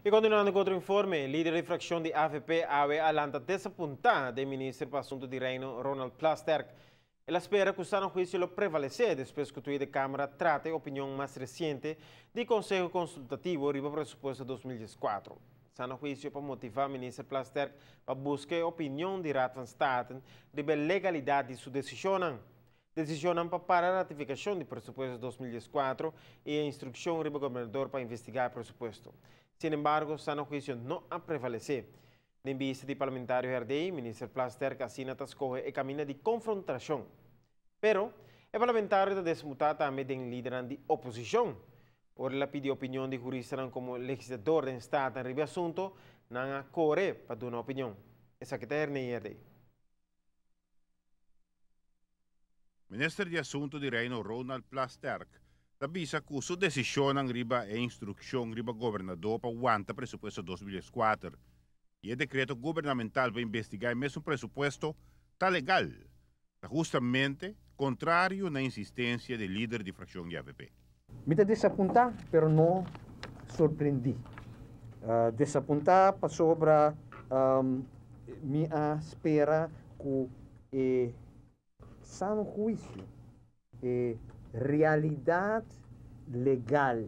E continuando com outro informe, líder de fração de AVP AWE alanta desapontar do ministro para assunto de reino Ronald Plasterk. Ela espera que o sano juízo prevalecer depois que o da Câmara trate a opinião mais recente do Conselho Consultativo riba presupuesto 2014. Sano juízo para motivar o ministro Plasterk para buscar a opinião de Raad van State sobre a legalidade de sua decisão. Decisão para a ratificação do presupuesto 2014 e a instrução do governador para investigar o presupuesto. Sin embargo, sano juízo não a prevalecer. Na vista de parlamentário RDI, o ministro Plasterk assina a escolha e caminha de confrontação. Pero, o parlamentário está desmutado também em líder de oposição. Ora, ela pediu a opinião de juristas como legislador do Estado em o assunto, não a corre para dar uma opinião. Essa que está na RDI. Minister de Assunto de Reino Ronald Plasterk avisa que sua decisão riba e instrução riba governador para aguantar presupuesto 2004 e o decreto governamental para investigar mesmo presupuesto está legal, está justamente contrário na insistência do líder de fração de AVP. Me desapontar, pero não surpreendi. Desapontar para sobre minha espera que sano juízo realidade legal.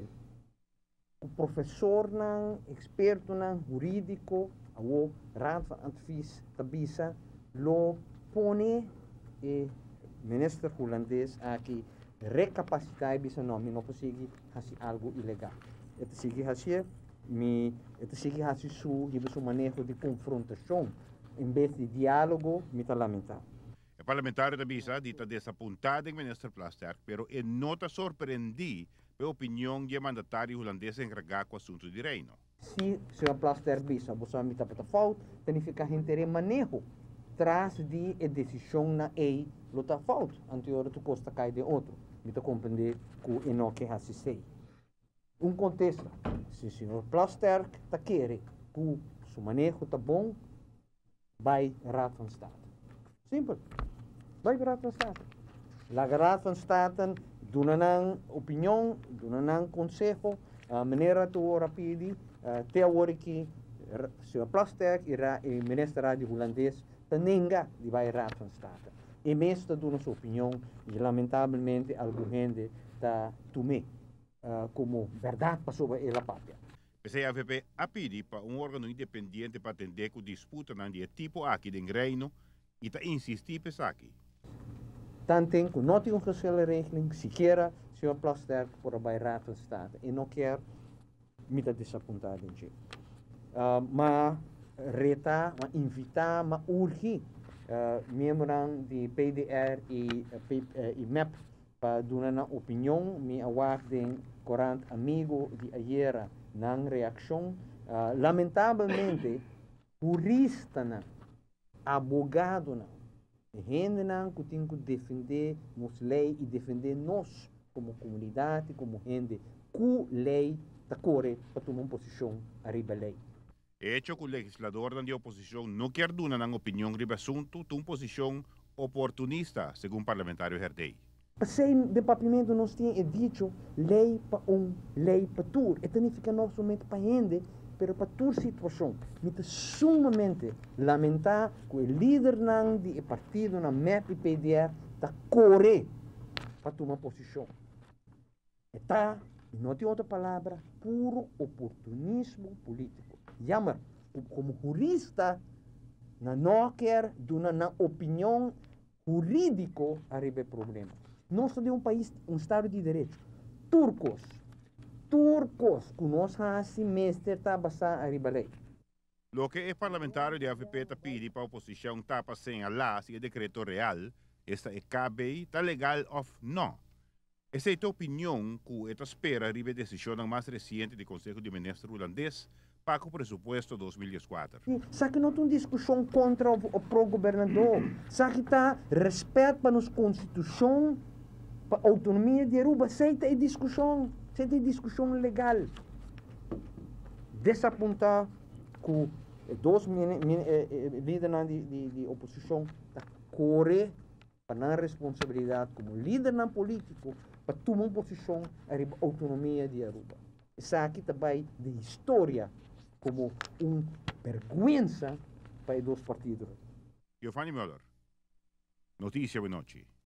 O professor não, experto não, jurídico, o raad van advies tabisa lo pone minister holandês aqui recapacitar bisa não consegue fazer algo ilegal. Itu sige hasil itu sige hasil su manejo de confrontação em vez de diálogo me tá lamentável. O parlamentário da Bisa dita desapontado em minister Plasterk, pero não está surpreendido pela opinião do mandatário holandês encarregado com o assunto de reino. Se o Plasterk Bisa, você me está para falta, tem que ficar em manejo tras de a decisão na EI, lo está falta, anterior tu costa cai de outro. Me está compreender que o não que assistei. Contexto, se o senhor Plasterk está querendo que o seu manejo está bom, vai Raad van State. Simples. Vai Raad van State. La Raad van State doa opinião, doa conselho, a maneira tu rapidi, teórico, se o Plasterk irá o ministro holandês tenenga de vai Raad van State. E mesmo doa sua opinião e lamentavelmente alguma gente está tomando como verdade para sobre a pátria. A AVP a pedir para órgão independente para atender com disputa de tipo aqui em reino e está insistir para aqui. Tanto que não tem uma regeling, sequer se o Plasterk por a Raad van State e não quer me está desapontado em si. Mas retar, mas invitar, mas urgir membros de PDR e MEP para dar uma opinião, me aguardem 40 amigos de ayer na reação. Lamentavelmente, jurista, abogado, gente que tem que defender nos leis e defender nós como comunidade, como gente que lei está corre para tomar uma posição arriba da lei. Hecho que o legislador da oposição não quer dar uma opinião sobre o assunto, tem uma posição oportunista, segundo o parlamentário RDI. Sem departamento nós temos dito lei para lei para tudo. E não fica não somente para gente, mas para toda situação. É sumamente lamentar que o líder do partido na MEP e PDR está corre para tomar posição. Está, não tem outra palavra, puro oportunismo político. Jammer, como jurista, não quer dar uma opinião jurídica arriba problema. Nós temos um país, um Estado de Direito. Turcos, que nós assim mestre está basado arriba lei. Lo que o parlamentário de AVP está pedindo para a oposição está passando lá se o decreto real, esta é KBI, está legal ou não. Essa é a opinião que esta espera arriba a decisão mais recente do Conselho de Ministros holandês para o presupuesto 2004. Sabe que não tem discussão contra o pro-governador. Sabe que está respeito para a nossa Constituição, para a autonomia de Aruba. Aceita a discussão legal. Desapontar que dois líderes de oposição estão correndo para a responsabilidade como líder político para tomar uma posição a autonomia de Aruba. Isso aqui também de história como vergüenza para os dois partidos. Giovanni Müller, Notícia de Noite.